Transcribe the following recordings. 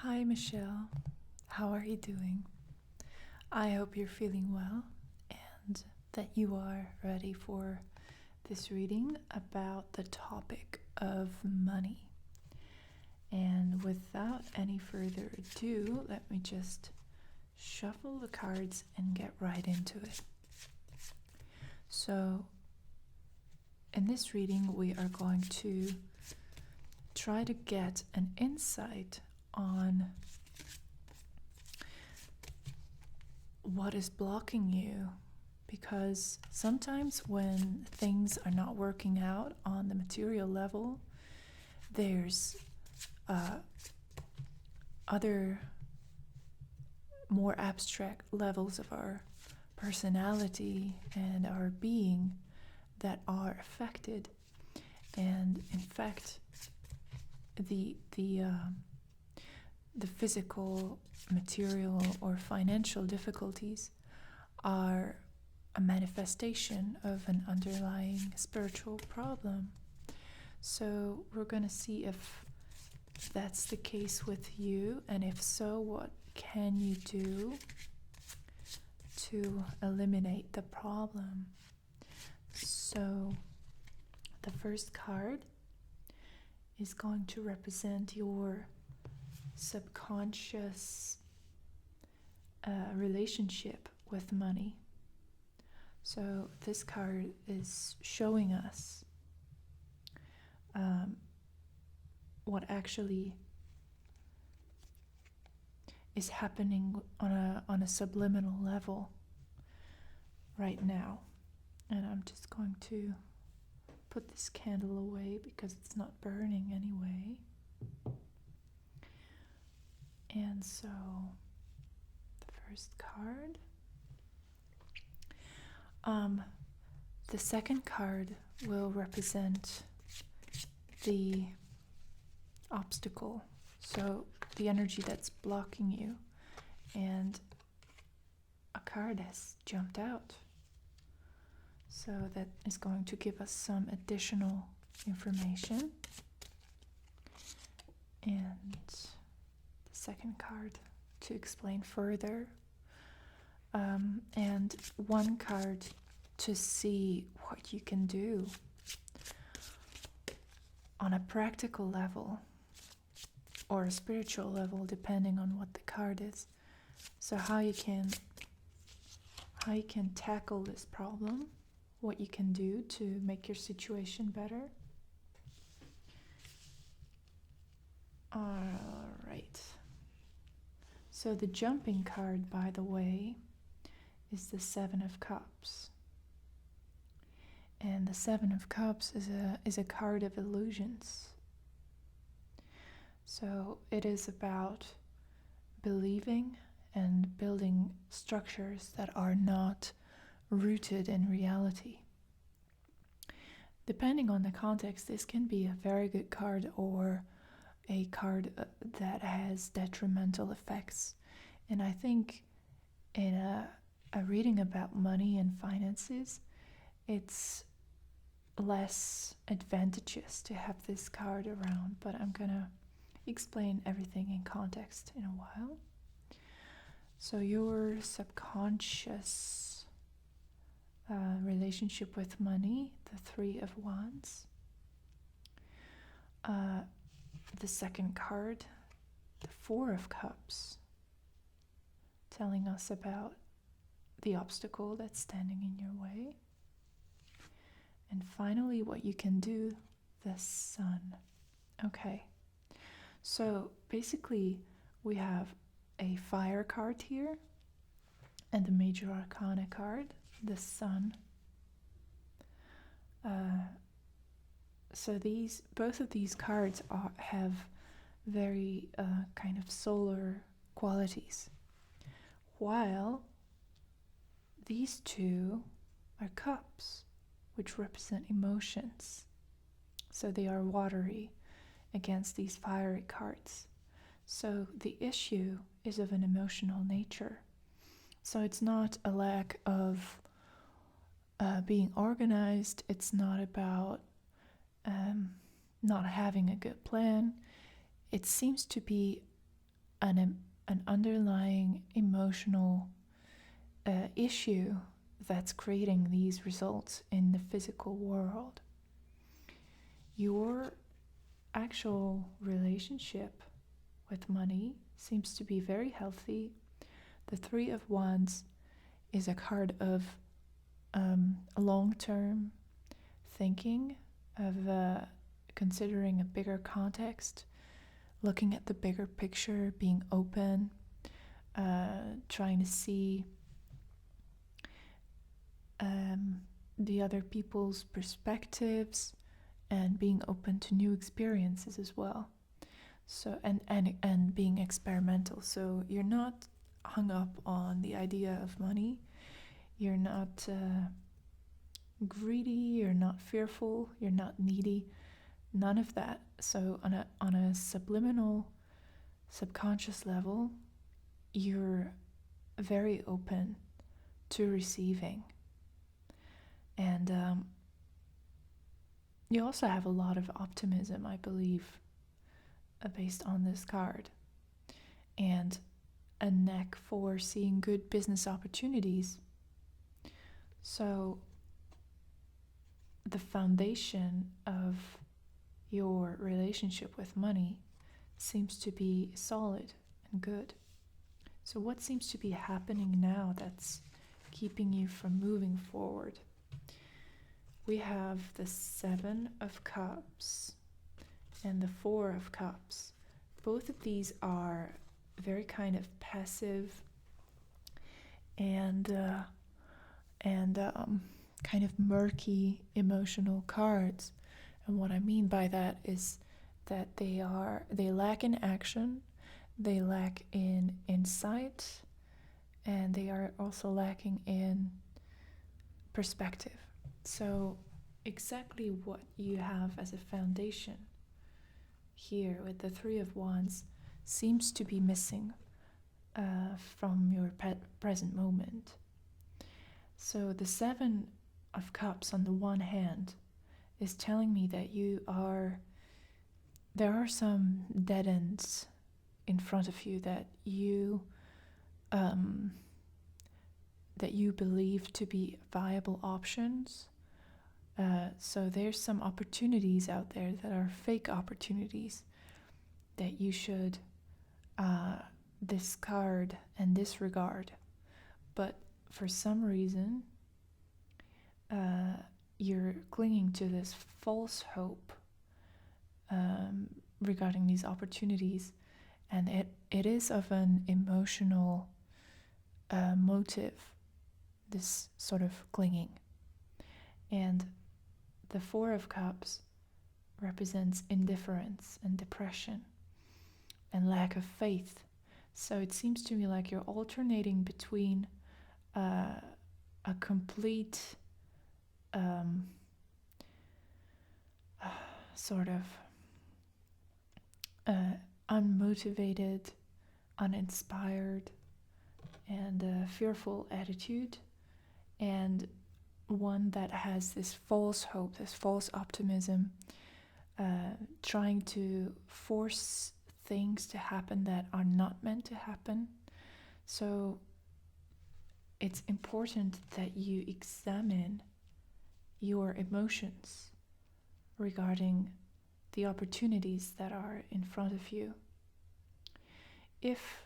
Hi, Michelle. How are you doing? I hope you're feeling well and that you are ready for this reading about the topic of money. And without any further ado, let me just shuffle the cards and get right into it. So, in this reading, we are going to try to get an insight on what is blocking you, because sometimes when things are not working out on the material level, there's other more abstract levels of our personality and our being that are affected. And in fact, the physical, material, or financial difficulties are a manifestation of an underlying spiritual problem. So we're going to see if that's the case with you, and if so, what can you do to eliminate the problem? So the first card is going to represent your subconscious relationship with money. So this card is showing us what actually is happening on a subliminal level right now. And I'm just going to put this candle away because it's not burning anyway. And so the first card. The second card will represent the obstacle, so the energy that's blocking you, and a card has jumped out. So that is going to give us some additional information. And the second card to explain further. And one card to see what you can do on a practical level or a spiritual level, depending on what the card is. So how you can tackle this problem, what you can do to make your situation better. All right. So the jumping card, by the way, is the Seven of Cups. And the Seven of Cups is a card of illusions. So it is about believing and building structures that are not rooted in reality. Depending on the context, this can be a very good card or a card that has detrimental effects. And I think in a reading about money and finances, it's less advantageous to have this card around, but I'm gonna explain everything in context in a while. So your subconscious relationship with money, the Three of Wands. The second card, the Four of Cups, telling us about the obstacle that's standing in your way. And finally, what you can do, the Sun. Okay, so basically we have a fire card here and the Major Arcana card, the Sun. So both of these cards have very kind of solar qualities, while these two are cups, which represent emotions. So they are watery against these fiery cards. So the issue is of an emotional nature. So it's not a lack of being organized. It's not about not having a good plan. It seems to be an underlying emotional issue that's creating these results in the physical world. Your actual relationship with money seems to be very healthy. The Three of Wands is a card of long-term thinking, of considering a bigger context, looking at the bigger picture, being open, trying to see the other people's perspectives, and being open to new experiences as well. So and being experimental. So you're not hung up on the idea of money. You're not greedy. You're not fearful. You're not needy. None of that. So on a subliminal, subconscious level, you're very open to receiving. And you also have a lot of optimism, I believe, based on this card, and a knack for seeing good business opportunities. So the foundation of your relationship with money seems to be solid and good. So what seems to be happening now that's keeping you from moving forward? We have the Seven of Cups and the Four of Cups. Both of these are very kind of passive and kind of murky emotional cards. And what I mean by that is that they lack in action, they lack in insight, and they are also lacking in perspective. So exactly what you have as a foundation here with the Three of Wands seems to be missing from your present moment. So the Seven of Cups on the one hand is telling me that there are some dead ends in front of you that you believe to be viable options. So there's some opportunities out there that are fake opportunities that you should discard and disregard. But for some reason, you're clinging to this false hope regarding these opportunities, and it is of an emotional motive, this sort of clinging. And the Four of Cups represents indifference and depression and lack of faith. So it seems to me like you're alternating between a complete sort of unmotivated, uninspired, and fearful attitude, and one that has this false hope, this false optimism, trying to force things to happen that are not meant to happen. So it's important that you examine your emotions regarding the opportunities that are in front of you. If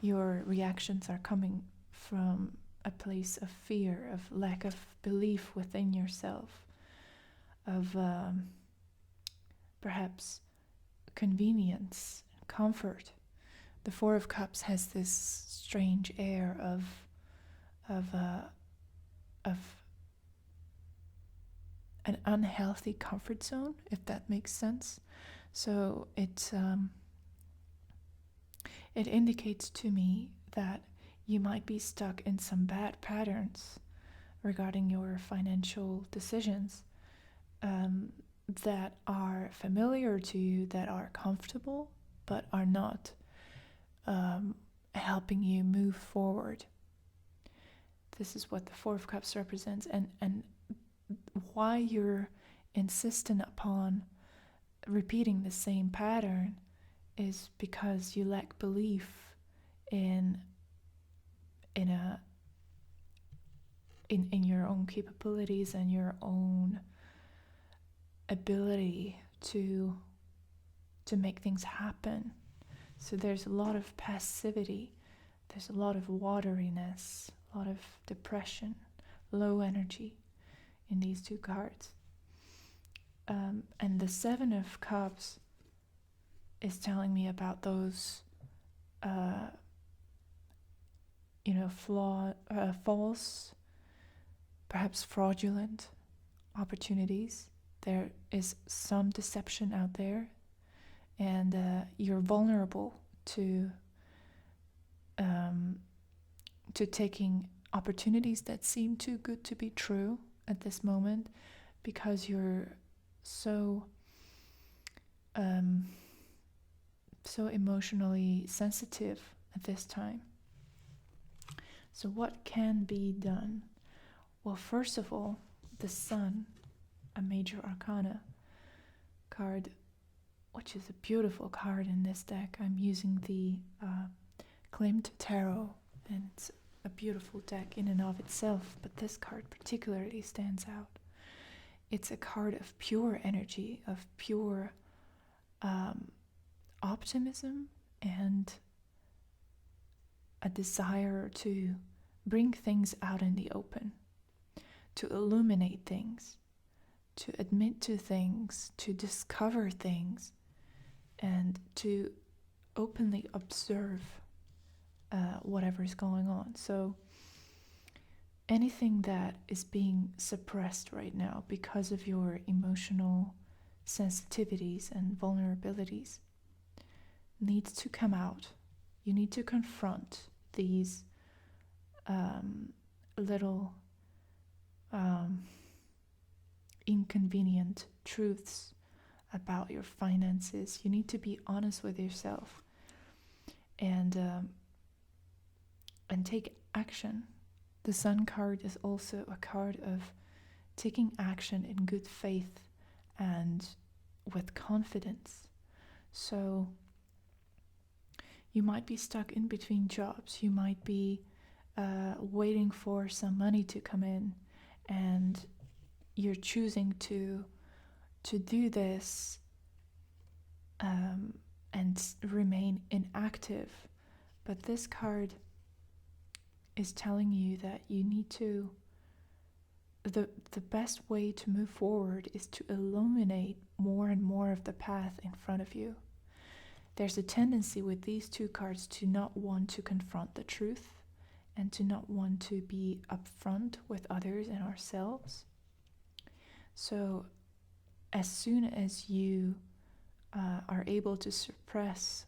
your reactions are coming from a place of fear, of lack of belief within yourself, of perhaps convenience, comfort, the Four of Cups has this strange air of an unhealthy comfort zone, if that makes sense. So it indicates to me that you might be stuck in some bad patterns regarding your financial decisions that are familiar to you, that are comfortable, but are not helping you move forward. This is what the Four of Cups represents, and why you're insistent upon repeating the same pattern is because you lack belief in your own capabilities and your own ability to make things happen. So there's a lot of passivity, there's a lot of wateriness, a lot of depression, low energy in these two cards. And the Seven of Cups is telling me about those false, perhaps fraudulent opportunities. There is some deception out there, and you're vulnerable to taking opportunities that seem too good to be true at this moment, because you're so emotionally sensitive at this time. So what can be done? Well, first of all, the Sun, a major arcana card, which is a beautiful card in this deck. I'm using the Klimt Tarot, and it's a beautiful deck in and of itself, but this card particularly stands out. It's a card of pure energy, of pure optimism, and a desire to bring things out in the open, to illuminate things, to admit to things, to discover things, and to openly observe whatever is going on. So anything that is being suppressed right now because of your emotional sensitivities and vulnerabilities needs to come out. You need to confront these little inconvenient truths about your finances. You need to be honest with yourself and take action. The Sun card is also a card of taking action in good faith and with confidence. So you might be stuck in between jobs. You might be waiting for some money to come in, and you're choosing to do this and remain inactive. But this card is telling you that you need to, the best way to move forward is to illuminate more and more of the path in front of you. There's a tendency with these two cards to not want to confront the truth and to not want to be upfront with others and ourselves. So as soon as you are able to surpass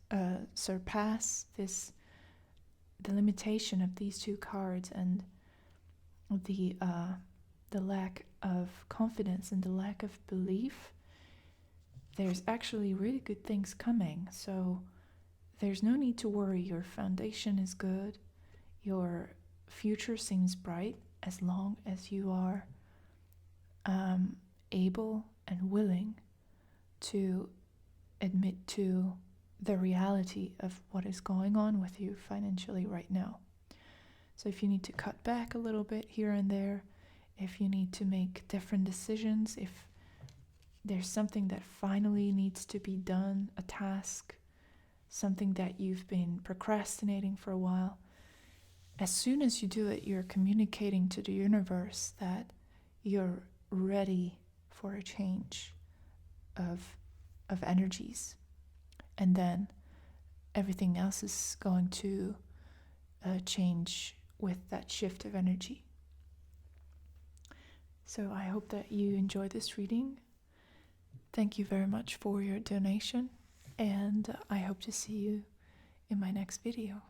the limitation of these two cards and the lack of confidence and the lack of belief, there's actually really good things coming. So there's no need to worry. Your foundation is good. Your future seems bright as long as you are able and willing to admit to the reality of what is going on with you financially right now. So if you need to cut back a little bit here and there, if you need to make different decisions, if there's something that finally needs to be done, a task, something that you've been procrastinating for a while, as soon as you do it, you're communicating to the universe that you're ready for a change of energies. And then everything else is going to change with that shift of energy. So I hope that you enjoyed this reading. Thank you very much for your donation, and I hope to see you in my next video.